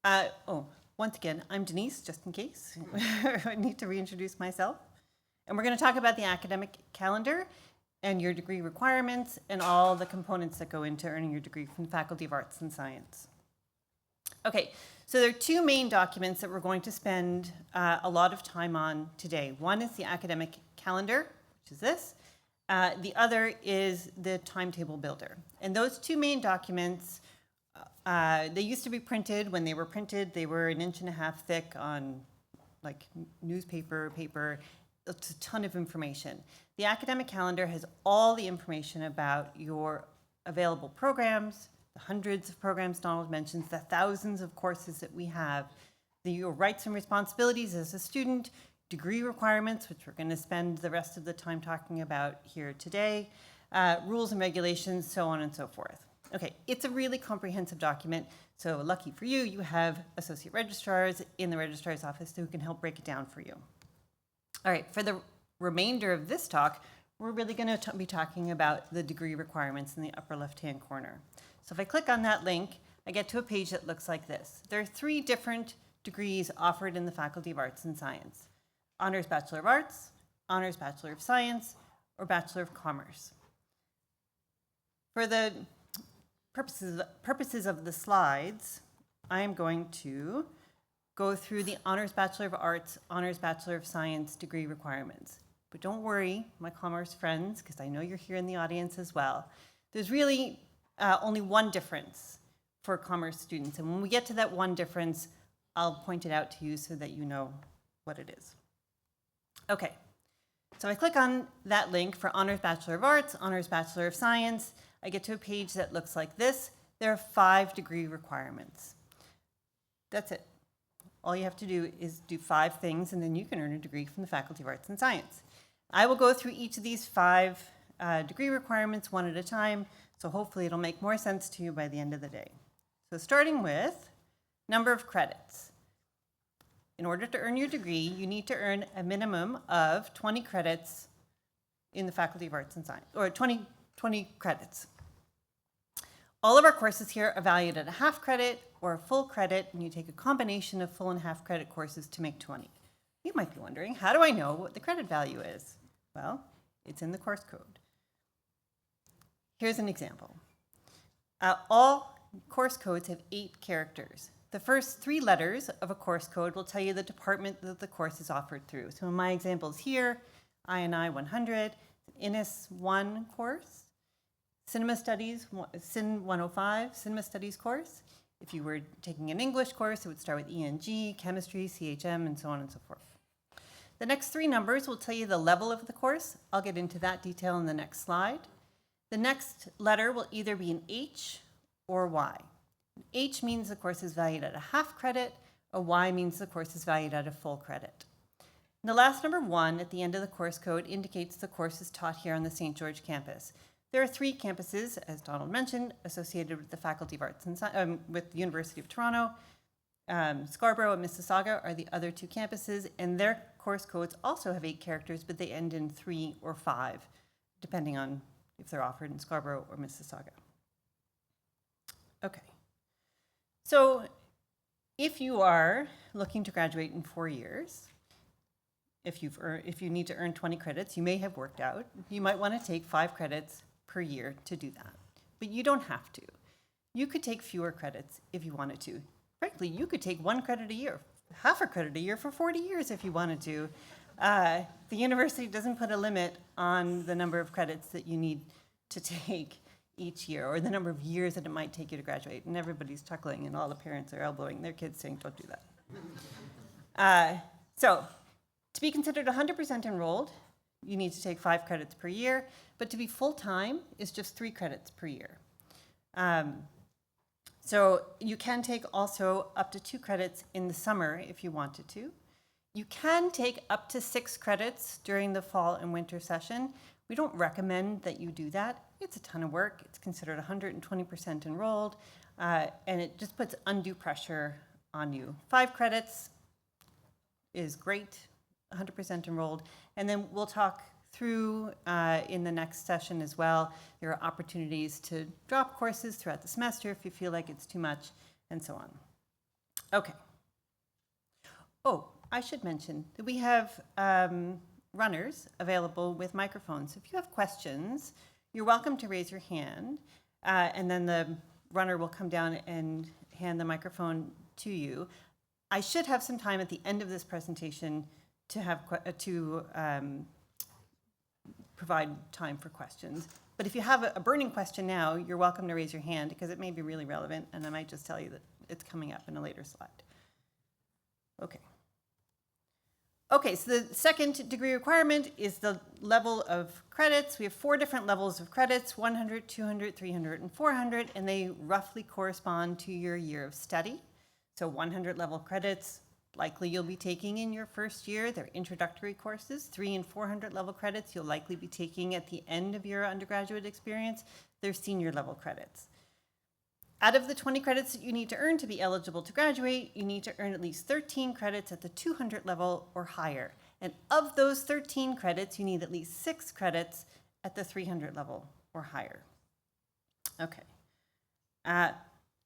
Once again, I'm Denise, just in case. I need to reintroduce myself. And we're going to talk about the academic calendar and your degree requirements and all the components that go into earning your degree from the Faculty of Arts and Science. Okay, so there are two main documents that we're going to spend a lot of time on today. One is the academic calendar, which is this. The other is the timetable builder. And those two main documents, they used to be printed. When they were printed, they were 1.5 inches thick on like newspaper, paper. It's a ton of information. The academic calendar has all the information about your available programs, the hundreds of programs Donald mentions, the thousands of courses that we have, your rights and responsibilities as a student, degree requirements, which we're going to spend the rest of the time talking about here today, rules and regulations, so on and so forth. Okay, it's a really comprehensive document, so lucky for you, you have associate registrars in the registrar's office who can help break it down for you. All right, for the remainder of this talk, we're really going to be talking about the degree requirements in the upper left-hand corner. So if I click on that link, I get to a page that looks like this. There are 3 different degrees offered in the Faculty of Arts and Science: Honors Bachelor of Arts, Honors Bachelor of Science, or Bachelor of Commerce. For the purposes of the slides, I am going to go through the Honors Bachelor of Arts, Honors Bachelor of Science degree requirements. But don't worry, my commerce friends, because I know you're here in the audience as well. There's really only one difference for commerce students. And when we get to that one difference, I'll point it out to you so that you know what it is. Okay, so I click on that link for Honors Bachelor of Arts, Honors Bachelor of Science. I get to a page that looks like this. There are 5 degree requirements. That's it. All you have to do is do 5 things, and then you can earn a degree from the Faculty of Arts and Science. I will go through each of these 5 degree requirements one at a time, so hopefully it'll make more sense to you by the end of the day. So starting with number of credits. In order to earn your degree, you need to earn a minimum of 20 credits in the Faculty of Arts and Science, or 20 credits. All of our courses here are valued at a half credit or a full credit, and you take a combination of full and half credit courses to make 20. You might be wondering, how do I know what the credit value is? Well, it's in the course code. Here's an example. All course codes have 8 characters. The first 3 letters of a course code will tell you the department that the course is offered through. So in my examples here, INI 100, Innis 1 course, Cinema Studies, Cin 105, Cinema Studies course. If you were taking an English course, it would start with ENG, Chemistry, CHM, and so on and so forth. The next 3 numbers will tell you the level of the course. I'll get into that detail in the next slide. The next letter will either be an H or Y. H means the course is valued at a half credit, a Y means the course is valued at a full credit. And the last number 1 at the end of the course code indicates the course is taught here on the St. George campus. There are 3 campuses, as Donald mentioned, associated with the Faculty of Arts and with the University of Toronto. Scarborough and Mississauga are the other 2 campuses, and their course codes also have 8 characters, but they end in 3 or 5, depending on if they're offered in Scarborough or Mississauga. Okay, so if you are looking to graduate in 4 years, if you need to earn 20 credits, you may have worked out, you might want to take 5 credits per year to do that. But you don't have to. You could take fewer credits if you wanted to. Frankly, you could take 1 credit a year, half a credit a year for 40 years if you wanted to. The university doesn't put a limit on the number of credits that you need to take each year, or the number of years that it might take you to graduate. And everybody's chuckling, and all the parents are elbowing their kids saying, don't do that. So to be considered 100% enrolled, you need to take 5 credits per year, but to be full-time is just 3 credits per year. So you can take also up to 2 credits in the summer if you wanted to. You can take up to 6 credits during the fall and winter session. We don't recommend that you do that. It's a ton of work. It's considered 120% enrolled, and it just puts undue pressure on you. 5 credits is great, 100% enrolled, and then we'll talk through in the next session as well. There are opportunities to drop courses throughout the semester if you feel like it's too much, and so on. Okay. Oh, I should mention that we have runners available with microphones. If you have questions, you're welcome to raise your hand, and then the runner will come down and hand the microphone to you. I should have some time at the end of this presentation to have provide time for questions. But if you have a burning question now, you're welcome to raise your hand because it may be really relevant, and I might just tell you that it's coming up in a later slide. Okay. Okay, so the second degree requirement is the level of credits. We have 4 different levels of credits, 100, 200, 300, and 400, and they roughly correspond to your year of study. So 100 level credits, likely you'll be taking in your first year. They're introductory courses. 300 and 400 level credits you'll likely be taking at the end of your undergraduate experience. They're senior level credits. Out of the 20 credits that you need to earn to be eligible to graduate, you need to earn at least 13 credits at the 200 level or higher. And of those 13 credits, you need at least 6 credits at the 300 level or higher. Okay.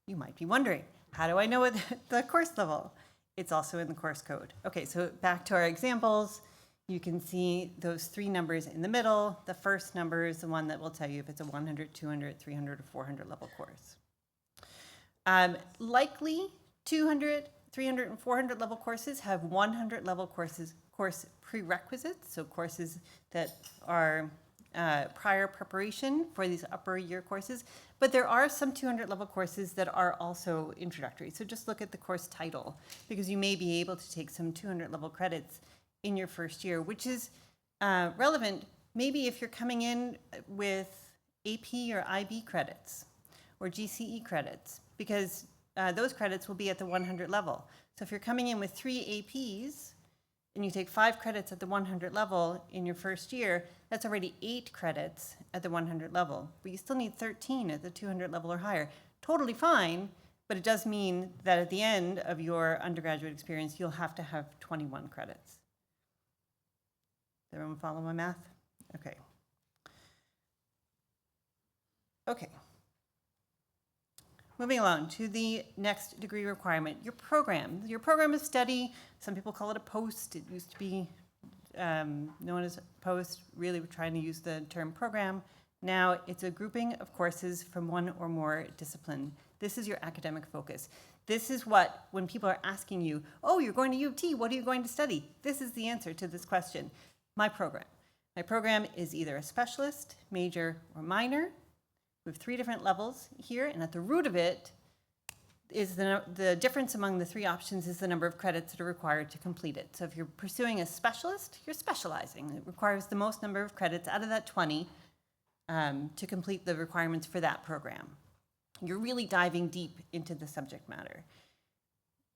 You might be wondering, how do I know the course level? It's also in the course code. Okay, so back to our examples. You can see those 3 numbers in the middle. The first number is the one that will tell you if it's a 100, 200, 300, or 400 level course. Likely 200, 300, and 400 level courses have 100 level course prerequisites, so courses that are prior preparation for these upper year courses. But there are some 200 level courses that are also introductory. So just look at the course title, because you may be able to take some 200 level credits in your first year, which is relevant maybe if you're coming in with AP or IB credits or GCE credits, because those credits will be at the 100 level. So if you're coming in with 3 APs and you take 5 credits at the 100 level in your first year, that's already 8 credits at the 100 level. But you still need 13 at the 200 level or higher. Totally fine, but it does mean that at the end of your undergraduate experience, you'll have to have 21 credits. Does everyone follow my math? Okay. Okay. Moving along to the next degree requirement, your program. Your program of study, some people call it a post. It used to be known as a post. Really, we're trying to use the term program. Now, it's a grouping of courses from one or more discipline. This is your academic focus. This is what, when people are asking you, oh, you're going to U of T, what are you going to study? This is the answer to this question. My program. My program is either a specialist, major, or minor. We have 3 different levels here, and at the root of it is the difference among the 3 options is the number of credits that are required to complete it. So if you're pursuing a specialist, you're specializing. It requires the most number of credits out of that 20 to complete the requirements for that program. You're really diving deep into the subject matter.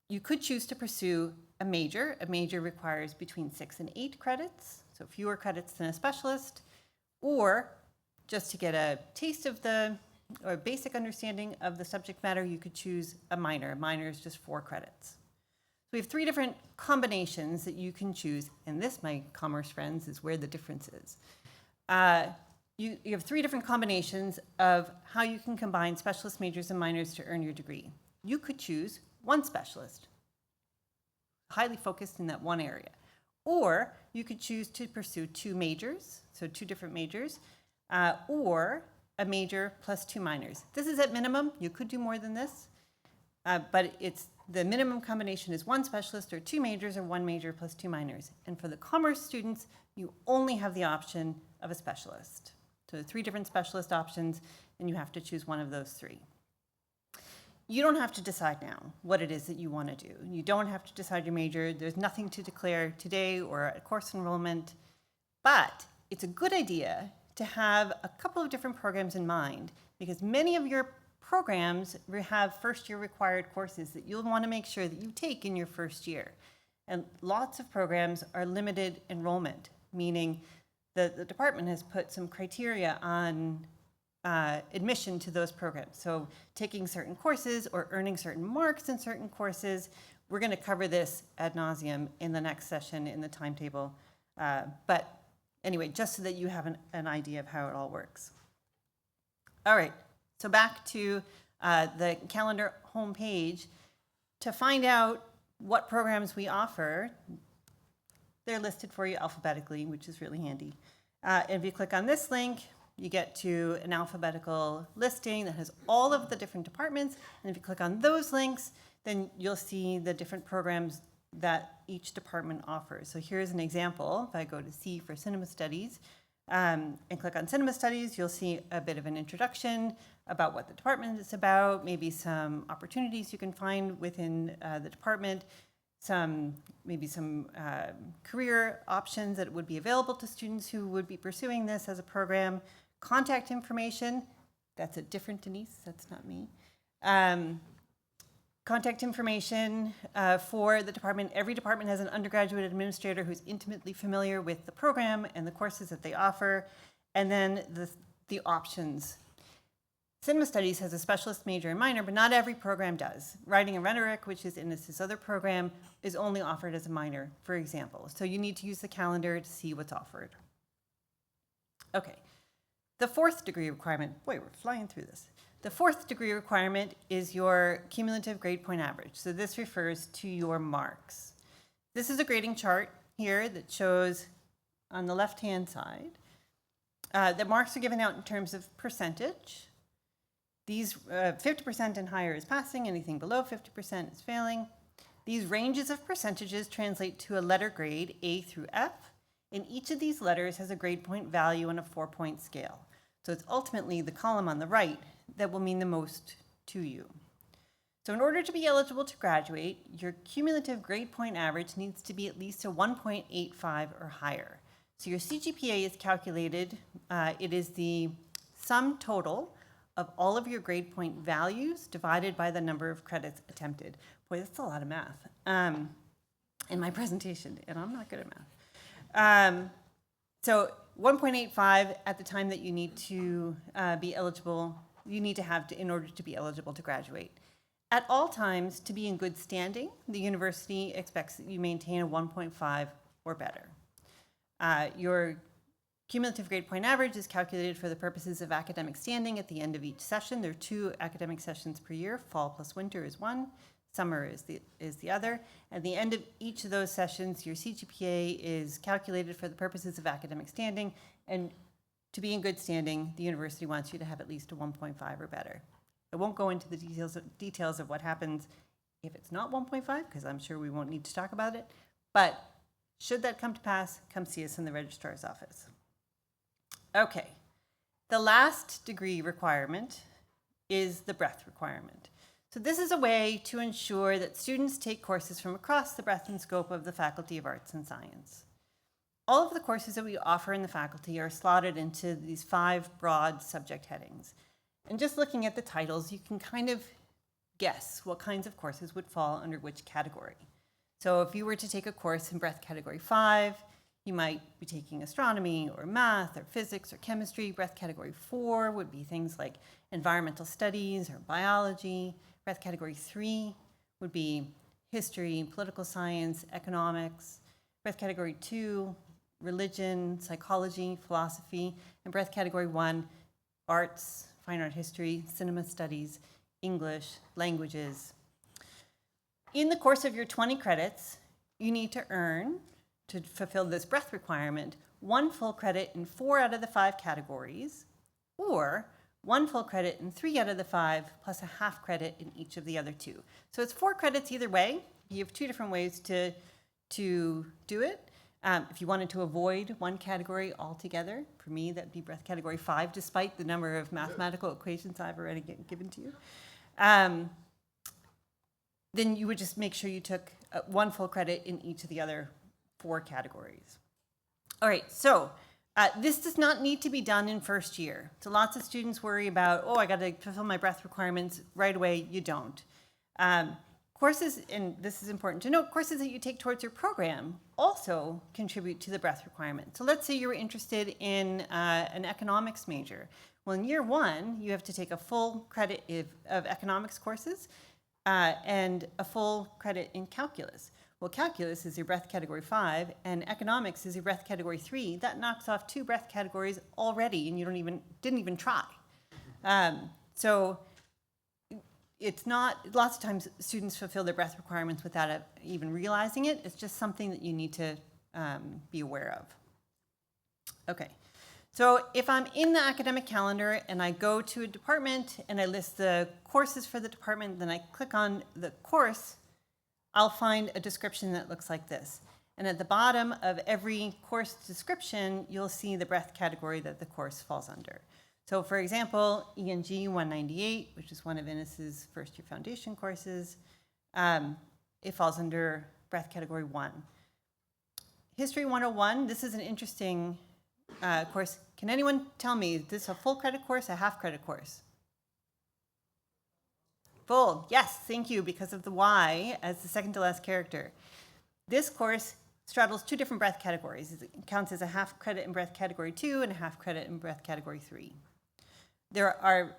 You could choose to pursue a major. A major requires between 6 and 8 credits, so fewer credits than a specialist, or just to get a taste of or basic understanding of the subject matter, you could choose a minor. A minor is just 4 credits. So we have 3 different combinations that you can choose, and this, my commerce friends, is where the difference is. You have 3 different combinations of how you can combine specialist majors and minors to earn your degree. You could choose one specialist, highly focused in that one area. Or you could choose to pursue 2 majors, so 2 different majors, or a major plus 2 minors. This is at minimum. You could do more than this, but the minimum combination is 1 specialist or 2 majors or 1 major plus 2 minors. And for the commerce students, you only have the option of a specialist. So 3 different specialist options, and you have to choose one of those 3. You don't have to decide now what it is that you want to do. You don't have to decide your major. There's nothing to declare today or at course enrollment, but it's a good idea to have a couple of different programs in mind, because many of your programs have first year required courses that you'll want to make sure that you take in your first year. And lots of programs are limited enrollment, meaning that the department has put some criteria on admission to those programs. So taking certain courses or earning certain marks in certain courses. We're going to cover this ad nauseum in the next session in the timetable. But anyway, just so that you have an idea of how it all works. All right, so back to the calendar homepage. To find out what programs we offer, they're listed for you alphabetically, which is really handy. If you click on this link, you get to an alphabetical listing that has all of the different departments. And if you click on those links, then you'll see the different programs that each department offers. So here's an example. If I go to C for Cinema Studies and click on Cinema Studies, you'll see a bit of an introduction about what the department is about, maybe some opportunities you can find within the department, maybe some career options that would be available to students who would be pursuing this as a program, contact information. That's a different Denise, that's not me. Contact information for the department. Every department has an undergraduate administrator who's intimately familiar with the program and the courses that they offer. And then the options. Cinema Studies has a specialist major and minor, but not every program does. Writing and Rhetoric, which is Innis' other program, is only offered as a minor, for example. So you need to use the calendar to see what's offered. Okay, the fourth degree requirement. Boy, we're flying through this. The fourth degree requirement is your cumulative grade point average. So this refers to your marks. This is a grading chart here that shows on the left-hand side that marks are given out in terms of percentage. These 50% and higher is passing, anything below 50% is failing. These ranges of percentages translate to a letter grade, A through F, and each of these letters has a grade point value on a 4-point scale. So it's ultimately the column on the right that will mean the most to you. So in order to be eligible to graduate, your cumulative grade point average needs to be at least a 1.85 or higher. So your CGPA is calculated, it is the sum total of all of your grade point values divided by the number of credits attempted. Boy, that's a lot of math in my presentation, and I'm not good at math. So 1.85 at the time that you need to be eligible, you need to have in order to be eligible to graduate. At all times, to be in good standing, the university expects that you maintain a 1.5 or better. Your cumulative grade point average is calculated for the purposes of academic standing at the end of each session. There are 2 academic sessions per year. Fall plus winter is one, summer is the other. At the end of each of those sessions, your CGPA is calculated for the purposes of academic standing, and to be in good standing, the university wants you to have at least a 1.5 or better. I won't go into the details of what happens if it's not 1.5, because I'm sure we won't need to talk about it, but should that come to pass, come see us in the registrar's office. Okay, the last degree requirement is the breadth requirement. So this is a way to ensure that students take courses from across the breadth and scope of the Faculty of Arts and Science. All of the courses that we offer in the faculty are slotted into these 5 broad subject headings. And just looking at the titles, you can kind of guess what kinds of courses would fall under which category. So if you were to take a course in breadth category 5, you might be taking astronomy or math or physics or chemistry. Breadth category 4 would be things like environmental studies or biology. Breadth category 3 would be history, political science, economics. Breadth category 2, religion, psychology, philosophy. And breadth category 1, arts, fine art history, cinema studies, English, languages. In the course of your 20 credits, you need to earn, to fulfill this breadth requirement, 1 full credit in 4 out of the 5 categories, or 1 full credit in 3 out of the 5, plus a half credit in each of the other 2. So it's 4 credits either way. You have 2 different ways to do it. If you wanted to avoid one category altogether, for me, that'd be breadth category 5, despite the number of mathematical equations I've already given to you. Then you would just make sure you took 1 full credit in each of the other 4 categories. All right, so this does not need to be done in first year. So lots of students worry about, oh, I got to fulfill my breadth requirements right away. You don't. Courses, and this is important to note, courses that you take towards your program also contribute to the breadth requirement. So let's say you were interested in an economics major. Well, in year 1, you have to take a full credit of economics courses and a full credit in calculus. Well, calculus is your breadth category 5, and economics is your breadth category 3. That knocks off 2 breadth categories already, and you didn't even try. So it's not, lots of times students fulfill their breadth requirements without even realizing it. It's just something that you need to be aware of. Okay, so if I'm in the academic calendar and I go to a department and I list the courses for the department, then I click on the course, I'll find a description that looks like this. And at the bottom of every course description, you'll see the breadth category that the course falls under. So for example, ENG 198, which is one of Innis's first year foundation courses, it falls under breadth category 1. History 101, this is an interesting course. Can anyone tell me, is this a full credit course, a half credit course? Full, yes, thank you, because of the Y as the second to last character. This course straddles two different breadth categories. It counts as a half credit in breadth category 2 and a half credit in breadth category 3. There are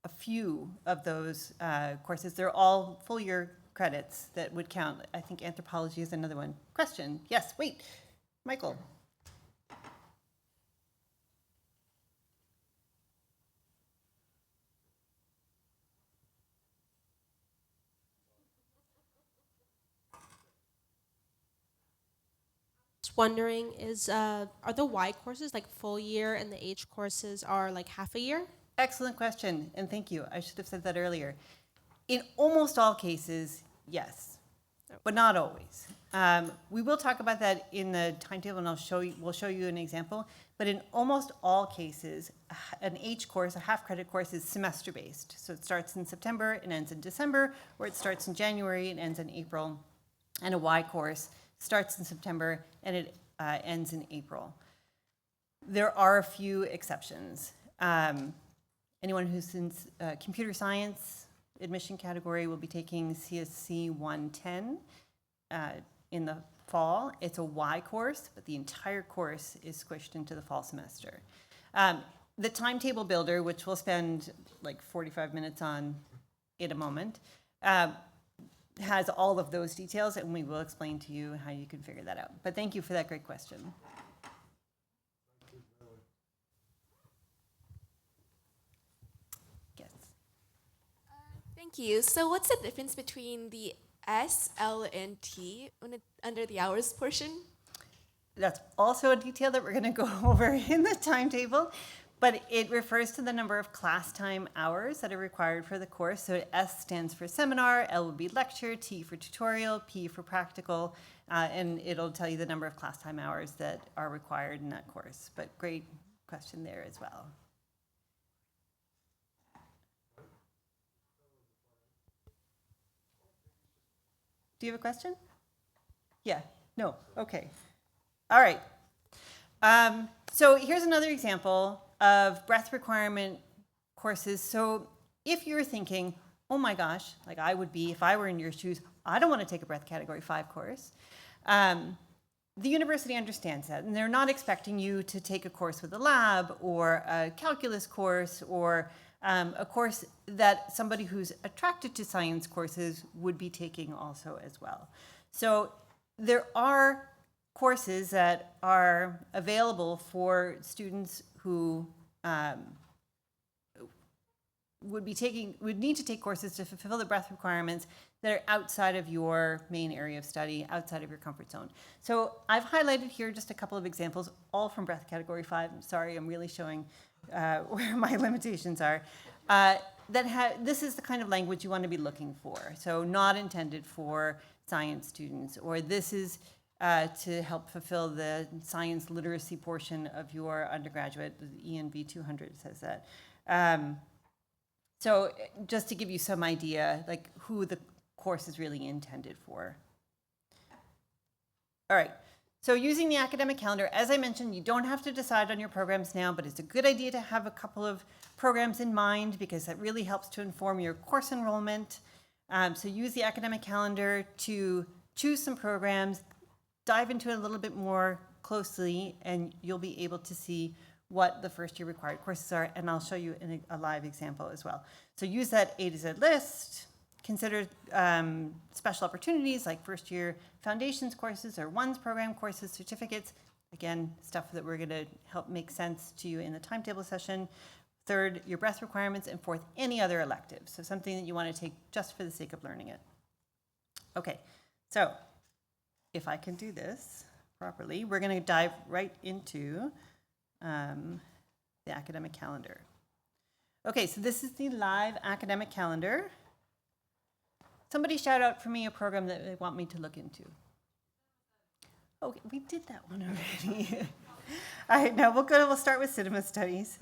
a few of those courses. They're all full year credits that would count. I think anthropology is another one. Question, yes, wait, Michael. Wondering are the Y courses like full year and the H courses are like half a year? Excellent question, and thank you. I should have said that earlier. In almost all cases, yes, but not always. We will talk about that in the timetable, and we'll show you an example. But in almost all cases, an H course, a half credit course, is semester based. So it starts in September and ends in December, or it starts in January and ends in April. And a Y course starts in September and it ends in April. There are a few exceptions. Anyone who's in computer science admission category will be taking CSC 110 in the fall. It's a Y course, but the entire course is squished into the fall semester. The timetable builder, which we'll spend like 45 minutes on in a moment, has all of those details, and we will explain to you how you can figure that out. But thank you for that great question. Yes. Thank you. So what's the difference between the S, L, and T under the hours portion? That's also a detail that we're going to go over in the timetable, but it refers to the number of class time hours that are required for the course. So S stands for seminar, L would be lecture, T for tutorial, P for practical, and it'll tell you the number of class time hours that are required in that course. But great question there as well. Do you have a question? Yeah, no, okay. All right. So here's another example of breadth requirement courses. So if you're thinking, oh my gosh, like I would be if I were in your shoes, I don't want to take a breadth category 5 course. The university understands that, and they're not expecting you to take a course with a lab or a calculus course or a course that somebody who's attracted to science courses would be taking also as well. So there are courses that are available for students who would need to take courses to fulfill the breadth requirements that are outside of your main area of study, outside of your comfort zone. So I've highlighted here just a couple of examples, all from breadth category 5. I'm sorry, I'm really showing where my limitations are. This is the kind of language you want to be looking for. So not intended for science students, or this is to help fulfill the science literacy portion of your undergraduate. The ENV 200 says that. So just to give you some idea, like who the course is really intended for. All right, so using the academic calendar, as I mentioned, you don't have to decide on your programs now, but it's a good idea to have a couple of programs in mind because that really helps to inform your course enrollment. So use the academic calendar to choose some programs, dive into it a little bit more closely, and you'll be able to see what the first year required courses are, and I'll show you in a live example as well. So use that A to Z list, consider special opportunities like first year foundations courses or ONES program courses, certificates, again, stuff that we're gonna help make sense to you in the timetable session. Third, your breath requirements. And fourth, any other electives. So something that you want to take just for the sake of learning it. Okay, so if I can do this properly, we're going to dive right into the academic calendar. Okay, so this is the live academic calendar. Somebody shout out for me a program that they want me to look into. Okay, we did that one already. All right, now we'll start with cinema studies.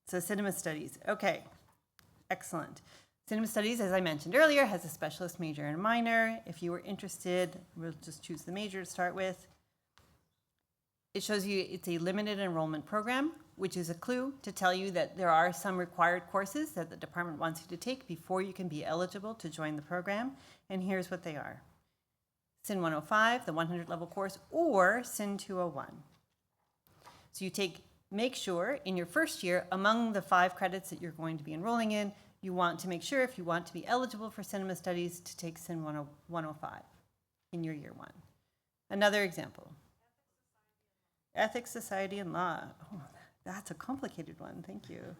So cinema studies, okay, excellent. Cinema studies, as I mentioned earlier, has a specialist major and a minor. If you were interested, we'll just choose the major to start with. It shows you it's a limited enrollment program, which is a clue to tell you that there are some required courses that the department wants you to take before you can be eligible to join the program. And here's what they are. CIN 105, the 100 level course, or CIN 201. So you make sure in your first year, among the 5 credits that you're going to be enrolling in, you want to make sure if you want to be eligible for cinema studies to take CIN 105 in your year 1. Another example. Ethics, Society, and Law. Oh, that's a complicated one. Thank you.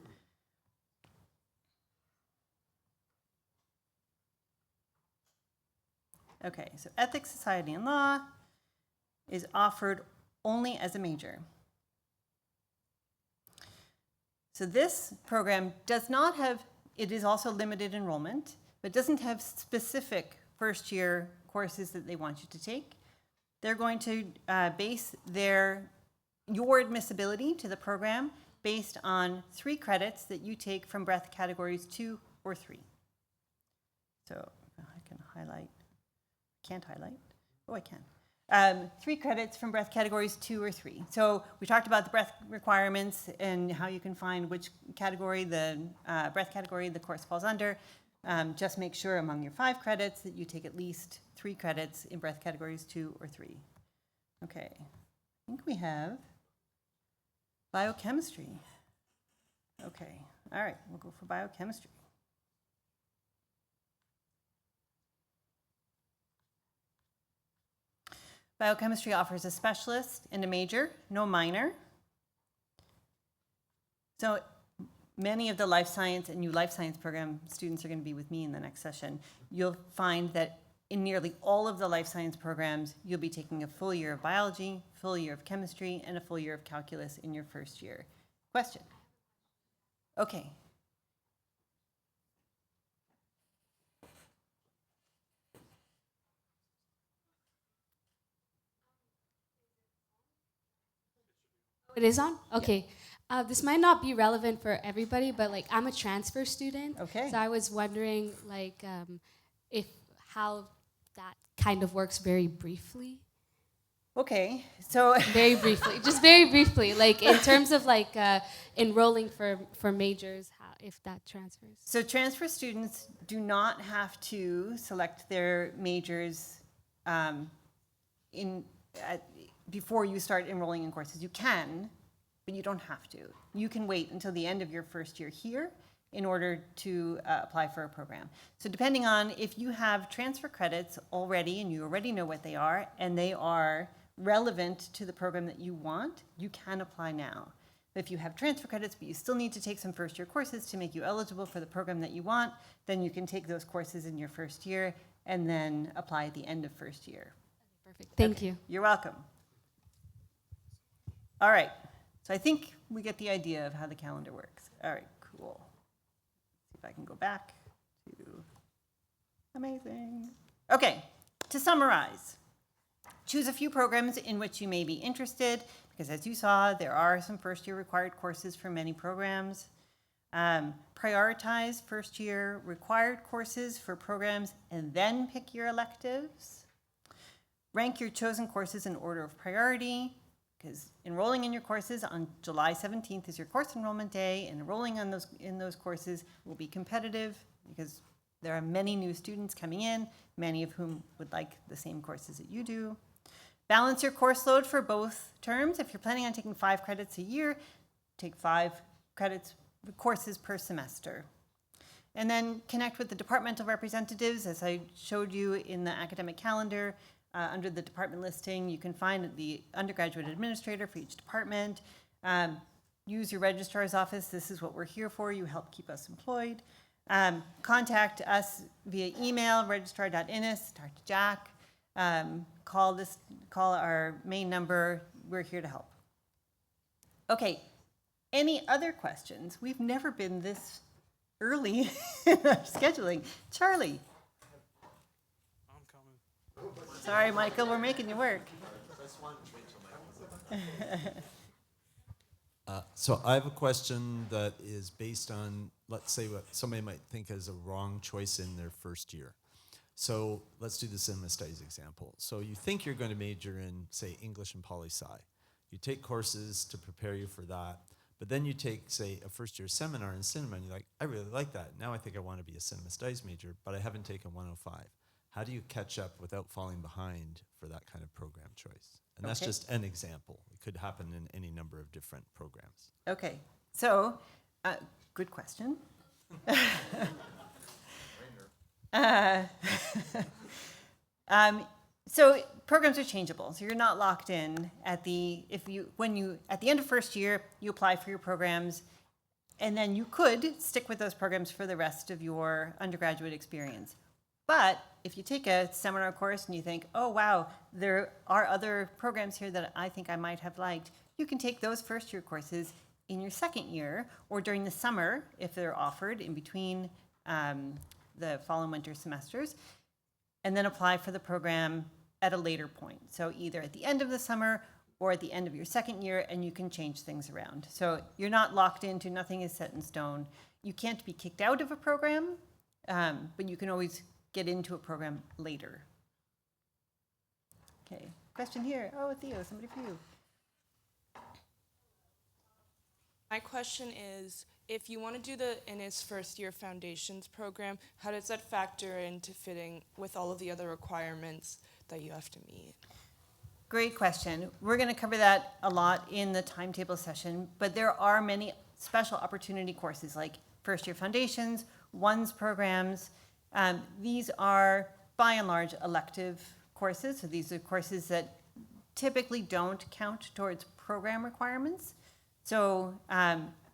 Okay, so Ethics, Society, and Law is offered only as a major. So this program does not have, it is also limited enrollment, but doesn't have specific first year courses that they want you to take. They're going to base your admissibility to the program based on 3 credits that you take from breadth categories 2 or 3. So I can highlight, can't highlight, oh I can. 3 credits from breadth categories 2 or 3. So we talked about the breadth requirements and how you can find which category the breadth category the course falls under. Just make sure among your 5 credits that you take at least 3 credits in breadth categories 2 or 3. Okay, I think we have biochemistry. Okay, all right, we'll go for biochemistry. Biochemistry offers a specialist and a major, no minor. So many of the life science and new life science program students are going to be with me in the next session. You'll find that in nearly all of the life science programs, you'll be taking a full year of biology, full year of chemistry, and a full year of calculus in your first year. Question? Okay. It is on? Okay. This might not be relevant for everybody, but like I'm a transfer student. Okay. So I was wondering like if how that kind of works very briefly. Okay, so Very briefly, just very briefly, like in terms of like enrolling for majors, how if that transfers. So transfer students do not have to select their majors before you start enrolling in courses. You can, but you don't have to. You can wait until the end of your first year here in order to apply for a program. So depending on if you have transfer credits already and you already know what they are and they are relevant to the program that you want, you can apply now. But if you have transfer credits, but you still need to take some first year courses to make you eligible for the program that you want, then you can take those courses in your first year and then apply at the end of first year. Perfect. Thank you. You're welcome. All right, so I think we get the idea of how the calendar works. All right, cool. See if I can go back to, amazing. Okay, to summarize, choose a few programs in which you may be interested, because as you saw, there are some first year required courses for many programs. Prioritize first year required courses for programs and then pick your electives. Rank your chosen courses in order of priority, because enrolling in your courses on July 17th is your course enrollment day, and enrolling in those courses will be competitive because there are many new students coming in, many of whom would like the same courses that you do. Balance your course load for both terms. If you're planning on taking 5 credits a year, take 5 courses per semester. And then connect with the departmental representatives, as I showed you in the academic calendar. under the department listing, you can find the undergraduate administrator for each department. Use your registrar's office. This is what we're here for. You help keep us employed. Contact us via email, registrar.innis, talk to Jack. Call our main number. We're here to help. Okay, any other questions? We've never been this early in our scheduling. Charlie. I'm coming. Sorry, Michael, we're making you work. So I have a question that is based on, let's say, what somebody might think is a wrong choice in their first year. So let's do the cinema studies example. So you think you're going to major in, say, English and poli-sci. You take courses to prepare you for that, but then you take, say, a first-year seminar in cinema, and you're like, I really like that. Now I think I want to be a cinema studies major, but I haven't taken 105. How do you catch up without falling behind for that kind of program choice? And that's Okay. just an example. It could happen in any number of different programs. Okay, so, good question. So programs are changeable. So you're not locked in at the end of first year, you apply for your programs, and then you could stick with those programs for the rest of your undergraduate experience. But if you take a seminar course and you think, oh wow, there are other programs here that I think I might have liked, you can take those first year courses in your second year or during the summer if they're offered in between the fall and winter semesters, and then apply for the program at a later point. So either at the end of the summer or at the end of your second year, and you can change things around. So you're not locked into, nothing is set in stone. You can't be kicked out of a program, but you can always get into a program later. Okay, question here. Oh, Theo, somebody for you. My question is, if you want to do the Innis first year foundations program, how does that factor into fitting with all of the other requirements that you have to meet? Great question. We're going to cover that a lot in the timetable session, but there are many special opportunity courses like first year foundations, ONES programs. These are by and large elective courses. So these are courses that typically don't count towards program requirements. So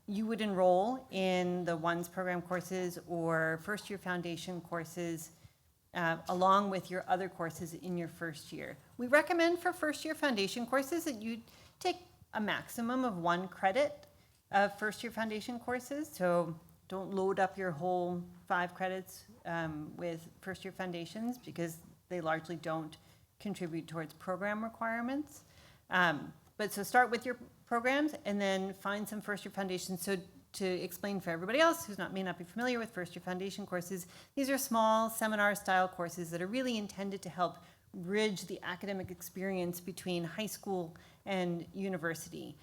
you would enroll in the ONES program courses or first year foundation courses along with your other courses in your first year. We recommend for first year foundation courses that you take a maximum of 1 credit of first year foundation courses. So don't load up your whole 5 credits with first year foundations because they largely don't contribute towards program requirements. But so start with your programs and then find some first year foundations. So to explain for everybody else who's may not be familiar with first year foundation courses, these are small seminar style courses that are really intended to help bridge the academic experience between high school and university.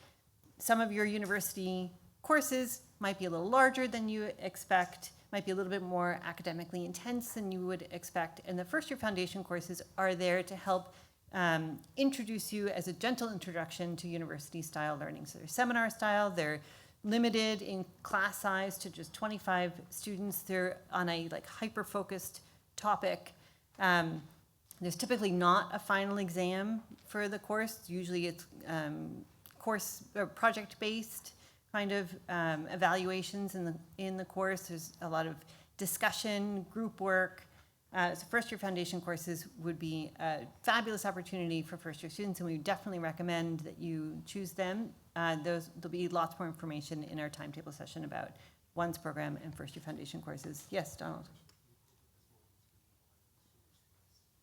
Some of your university courses might be a little larger than you expect, might be a little bit more academically intense than you would expect, and the first year foundation courses are there to help introduce you as a gentle introduction to university style learning. So they're seminar style, they're limited in class size to just 25 students. They're on a hyper-focused topic. There's typically not a final exam for the course. Usually it's course or project-based kind of evaluations in the course. There's a lot of discussion, group work. So first year foundation courses would be a fabulous opportunity for first year students, and we definitely recommend that you choose them. There'll be lots more information in our timetable session about ONES program and first year foundation courses. Yes, Donald.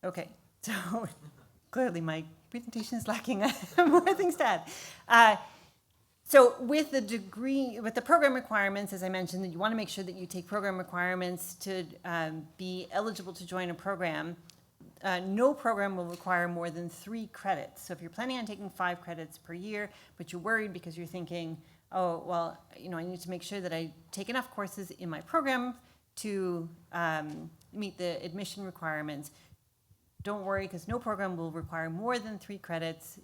Okay, so clearly my presentation is lacking more things to add. So with the program requirements, as I mentioned, that you want to make sure that you take program requirements to be eligible to join a program. No program will require more than 3 credits. So if you're planning on taking 5 credits per year, but you're worried because you're thinking, oh, well, I need to make sure that I take enough courses in my program to meet the admission requirements. Don't worry, because no program will require more than 3 credits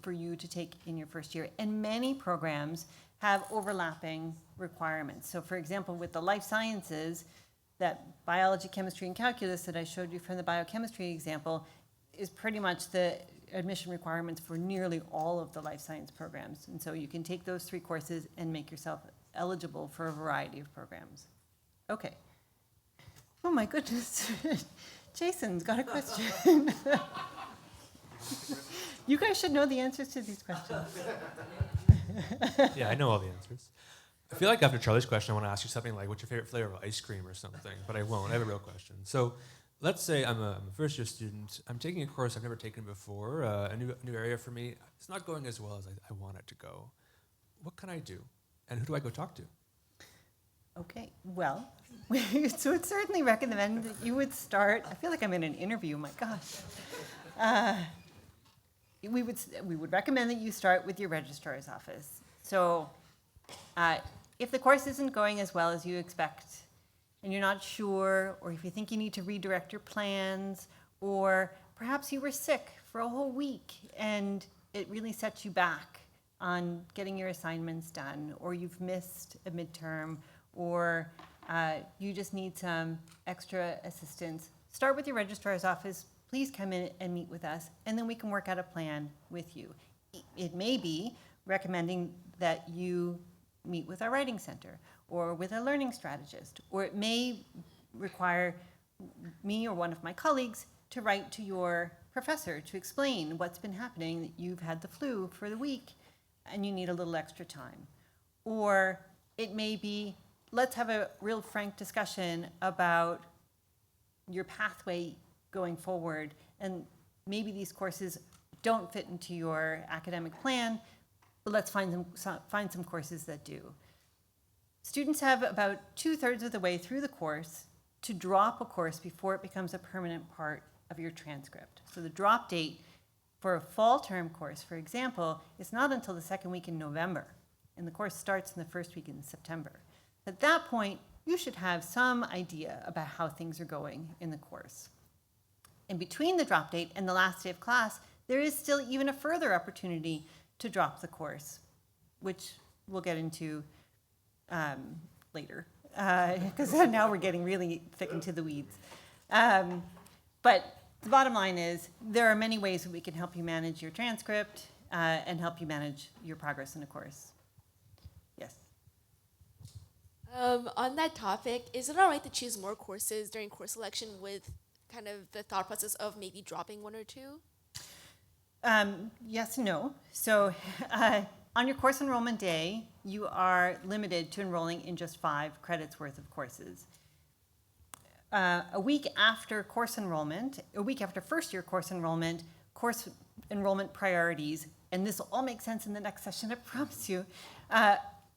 for you to take in your first year. And many programs have overlapping requirements. So for example, with the life sciences, that biology, chemistry, and calculus that I showed you from the biochemistry example is pretty much the admission requirements for nearly all of the life science programs. And so you can take those 3 courses and make yourself eligible for a variety of programs. Okay. Oh my goodness. Jason's got a question. You guys should know the answers to these questions. Yeah, I know all the answers. I feel like after Charlie's question, I want to ask you something like, what's your favorite flavor of ice cream or something, but I won't. I have a real question. So let's say I'm a first-year student. I'm taking a course I've never taken before, a new area for me. It's not going as well as I want it to go. What can I do? And who do I go talk to? Okay, well, so it's certainly recommend that you would start, I feel like I'm in an interview, my gosh. We would recommend that you start with your registrar's office. So if the course isn't going as well as you expect, and you're not sure, or if you think you need to redirect your plans, or perhaps you were sick for a whole week and it really sets you back on getting your assignments done, or you've missed a midterm, or you just need some extra assistance, start with your registrar's office. Please come in and meet with us, and then we can work out a plan with you. It may be recommending that you meet with our writing center or with a learning strategist, or it may require me or one of my colleagues to write to your professor to explain what's been happening, that you've had the flu for the week and you need a little extra time. Or it may be, let's have a real frank discussion about your pathway going forward, and maybe these courses don't fit into your academic plan, but let's find some courses that do. Students have about 2/3 of the way through the course to drop a course before it becomes a permanent part of your transcript. So the drop date for a fall term course, for example, is not until the 2nd week in November, and the course starts in the 1st week in September. At that point, you should have some idea about how things are going in the course. In between the drop date and the last day of class, there is still even a further opportunity to drop the course, which we'll get into later, because now we're getting really thick into the weeds. But the bottom line is, there are many ways that we can help you manage your transcript and help you manage your progress in a course. Yes. On that topic, is it all right to choose more courses during course selection with kind of the thought process of maybe dropping 1 or 2? Yes and no. So on your course enrollment day, you are limited to enrolling in just 5 credits worth of courses. A week after course enrollment, a week after first year course enrollment priorities, and this will all make sense in the next session, I promise you,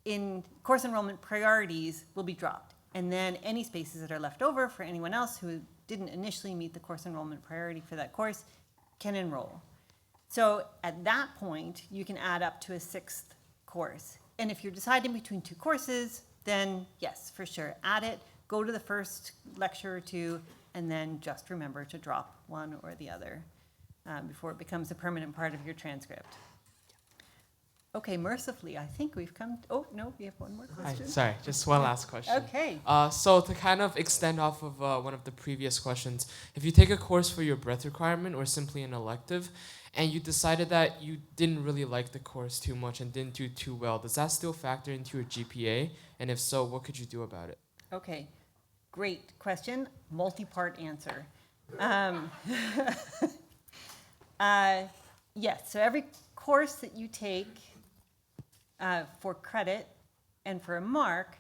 in course enrollment priorities will be dropped. And then any spaces that are left over for anyone else who didn't initially meet the course enrollment priority for that course can enroll. So at that point, you can add up to a 6th course. And if you're deciding between 2 courses, then yes, for sure, add it, go to the first lecture or 2, and then just remember to drop one or the other before it becomes a permanent part of your transcript. Okay, mercifully, I think we've come, oh, no, we have one more question. Hi, sorry, just one last question. Okay. So to kind of extend off of one of the previous questions, if you take a course for your breadth requirement or simply an elective, and you decided that you didn't really like the course too much and didn't do too well, does that still factor into your GPA? And if so, what could you do about it? Okay, great question, multi-part answer. Yes, so every course that you take for credit and for a mark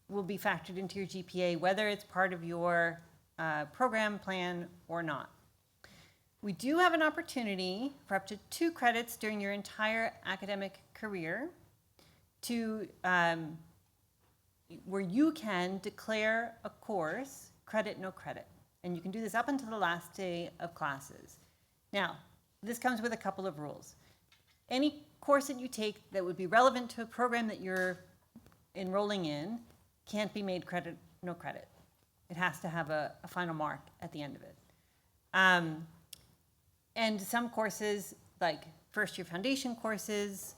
will be factored into your GPA, whether it's part of your program plan or not. We do have an opportunity for up to 2 credits during your entire academic career to where you can declare a course credit, no credit. And you can do this up until the last day of classes. Now, this comes with a couple of rules. Any course that you take that would be relevant to a program that you're enrolling in can't be made credit, no credit. It has to have a final mark at the end of it. And some courses, like first-year foundation courses,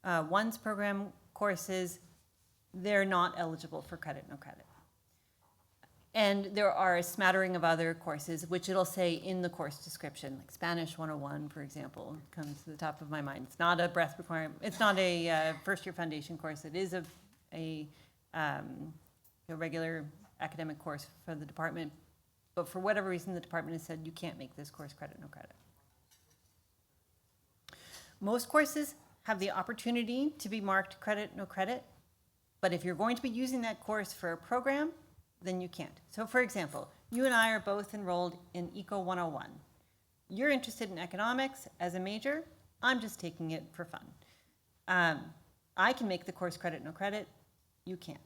ONES program courses, they're not eligible for credit, no credit. And there are a smattering of other courses, which it'll say in the course description, like Spanish 101, for example, comes to the top of my mind. It's not a breadth requirement. It's not a first-year foundation course. It is a regular academic course for the department. But for whatever reason, the department has said you can't make this course credit, no credit. Most courses have the opportunity to be marked credit, no credit. But if you're going to be using that course for a program, then you can't. So for example, you and I are both enrolled in Eco 101. You're interested in economics as a major. I'm just taking it for fun. I can make the course credit, no credit. You can't,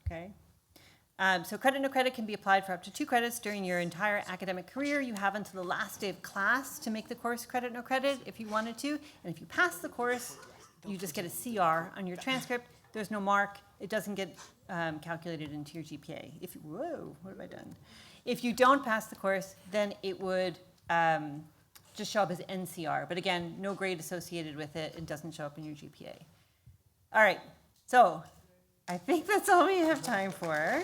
okay? So credit, no credit can be applied for up to 2 credits during your entire academic career. You have until the last day of class to make the course credit, no credit if you wanted to. And if you pass the course, you just get a CR on your transcript. There's no mark. It doesn't get calculated into your GPA. Whoa, what have I done? If you don't pass the course, then it would just show up as NCR. But again, no grade associated with it. It doesn't show up in your GPA. All right, so I think that's all we have time for.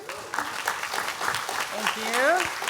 Thank you.